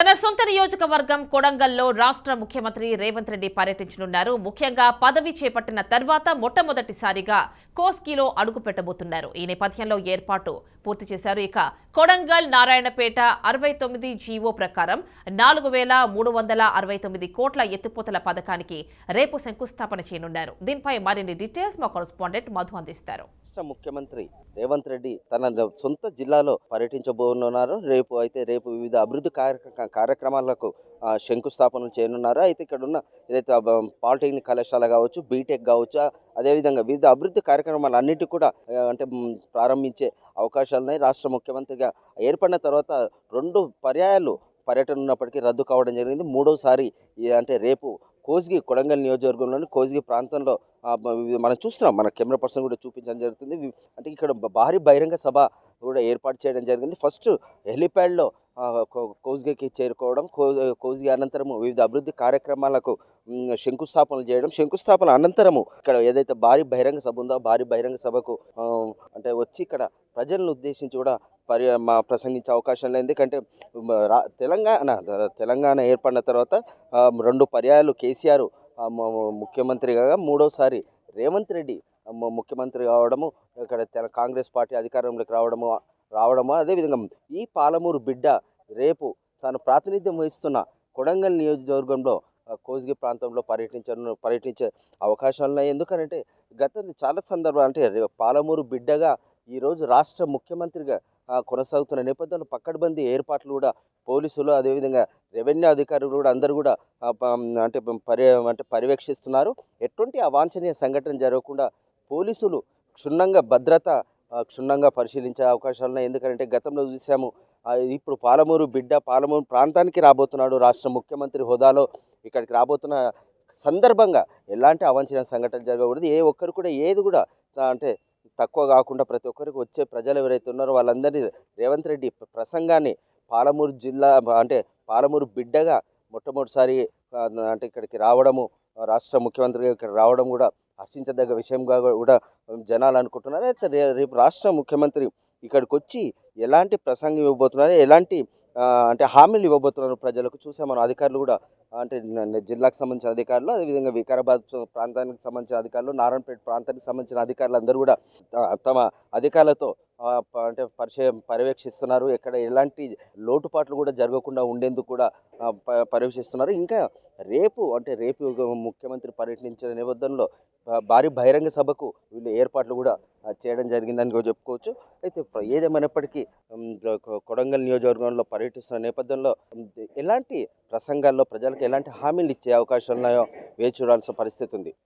తన సొంత నియోజకవర్గం కొడంగల్లో రాష్ట్ర ముఖ్యమంత్రి రేవంత్ రెడ్డి పర్యటించనున్నారు. ముఖ్యంగా పదవి చేపట్టిన తర్వాత మొట్టమొదటిసారిగా కోస్గిలో అడుగు పెట్టబోతున్నారు. ఈ నేపథ్యంలో ఏర్పాటు పూర్తి చేశారు. ఇక కొడంగల్ నారాయణపేట 69 జీవో ప్రకారం 4,369 కోట్ల ఎత్తిపోతల పథకానికి రేపు శంకుస్థాపన చేయనున్నారు. దీనిపై మరిన్ని డీటెయిల్స్ మా కరెస్పాండెంట్ మధు అందిస్తారు. ముఖ్యమంత్రి రేవంత్ రెడ్డి తన సొంత జిల్లాలో పర్యటించబోనున్నారు. రేపు వివిధ అభివృద్ధి కార్యక్రమాలకు శంకుస్థాపనలు చేయనున్నారు. అయితే ఇక్కడ ఉన్న ఏదైతే పాలిటెక్నిక్ కళాశాల కావచ్చు, బీటెక్ కావచ్చు, అదేవిధంగా వివిధ అభివృద్ధి కార్యక్రమాలు అన్నిటి కూడా ప్రారంభించే అవకాశాలు ఉన్నాయి. రాష్ట్ర ముఖ్యమంత్రిగా ఏర్పడిన తర్వాత 2 పర్యాయాలు పర్యటన ఉన్నప్పటికీ రద్దు కావడం జరిగింది. మూడోసారి అంటే రేపు కొడంగల్ నియోజకవర్గంలోని కోస్గి ప్రాంతంలో మనం చూస్తున్నాం. మన కెమెరా పర్సన్ కూడా చూపించడం జరుగుతుంది. అంటే ఇక్కడ భారీ బహిరంగ సభ కూడా ఏర్పాటు చేయడం జరిగింది. ఫస్ట్ హెలిప్యాడ్లో కోస్గికి చేరుకోవడం, కోస్గి అనంతరము వివిధ అభివృద్ధి కార్యక్రమాలకు శంకుస్థాపనలు చేయడం, శంకుస్థాపన అనంతరము ఇక్కడ ఏదైతే భారీ బహిరంగ సభ ఉందో భారీ బహిరంగ సభకు అంటే వచ్చి ఇక్కడ ప్రజలను ఉద్దేశించి కూడా ప్రసంగించే అవకాశం లేదు. ఎందుకంటే తెలంగాణ ఏర్పడిన తర్వాత 2 పర్యాయాలు కేసీఆర్ ముఖ్యమంత్రిగా, మూడోసారి రేవంత్ రెడ్డి ముఖ్యమంత్రి కావడము, ఇక్కడ కాంగ్రెస్ పార్టీ అధికారంలోకి రావడము అదేవిధంగా ఈ పాలమూరు బిడ్డ రేపు తాను ప్రాతినిధ్యం వహిస్తున్న కొడంగల్ నియోజకవర్గంలో కోస్గి ప్రాంతంలో పర్యటించే అవకాశాలు ఉన్నాయి. ఎందుకంటే గతంలో చాలా సందర్భాలు అంటే పాలమూరు బిడ్డగా ఈరోజు రాష్ట్ర ముఖ్యమంత్రిగా కొనసాగుతున్న నేపథ్యంలో పక్కడబందీ ఏర్పాట్లు కూడా పోలీసులు అదేవిధంగా రెవెన్యూ అధికారులు కూడా అందరూ కూడా పర్యవేక్షిస్తున్నారు. ఎటువంటి అవాంఛనీయ సంఘటన జరగకుండా పోలీసులు క్షుణ్ణంగా పరిశీలించే అవకాశాలు ఉన్నాయి. ఎందుకంటే గతంలో చూసాము, ఇప్పుడు పాలమూరు ప్రాంతానికి రాబోతున్నాడు రాష్ట్ర ముఖ్యమంత్రి హోదాలో. ఇక్కడికి రాబోతున్న సందర్భంగా ఎలాంటి అవాంఛనీయ సంఘటనలు జరగకూడదు. ఏ ఒక్కరు కూడా ఏది కూడా అంటే తక్కువ కాకుండా ప్రతి ఒక్కరికి వచ్చే ప్రజలు ఎవరైతే ఉన్నారో వాళ్ళందరినీ రేవంత్ రెడ్డి ప్రసంగాన్ని పాలమూరు బిడ్డగా మొట్టమొదటిసారి అంటే ఇక్కడికి రావడము, రాష్ట్ర ముఖ్యమంత్రిగా ఇక్కడ రావడం కూడా హర్షించదగ్గ విషయంగా కూడా జనాలు అనుకుంటున్నారు. అయితే రేపు రాష్ట్ర ముఖ్యమంత్రి ఇక్కడికి వచ్చి ఎలాంటి ప్రసంగం ఇవ్వబోతున్నారు, ఎలాంటి హామీలు ఇవ్వబోతున్నారు ప్రజలకు చూసాం. మన అధికారులు కూడా జిల్లాకు సంబంధించిన అధికారులు, అదేవిధంగా వికారాబాద్ ప్రాంతానికి సంబంధించిన అధికారులు, నారాయణపేట ప్రాంతానికి సంబంధించిన అధికారులు అందరూ కూడా తమ అధికారులతో పర్యవేక్షిస్తున్నారు. ఎక్కడ ఎలాంటి లోటుపాట్లు కూడా జరగకుండా ఉండేందుకు కూడా పర్యవేక్షిస్తున్నారు. ఇంకా రేపు ముఖ్యమంత్రి పర్యటించిన నేపథ్యంలో భారీ బహిరంగ సభకు వీళ్ళు ఏర్పాట్లు కూడా చేయడం జరిగిందని కూడా చెప్పుకోవచ్చు. అయితే ఏదేమైనప్పటికీ కొడంగల్ నియోజకవర్గంలో పర్యటిస్తున్న నేపథ్యంలో ఎలాంటి ప్రసంగాల్లో ప్రజలకు ఎలాంటి హామీలు ఇచ్చే అవకాశాలు ఉన్నాయో వేచి చూడాల్సిన పరిస్థితి ఉంది.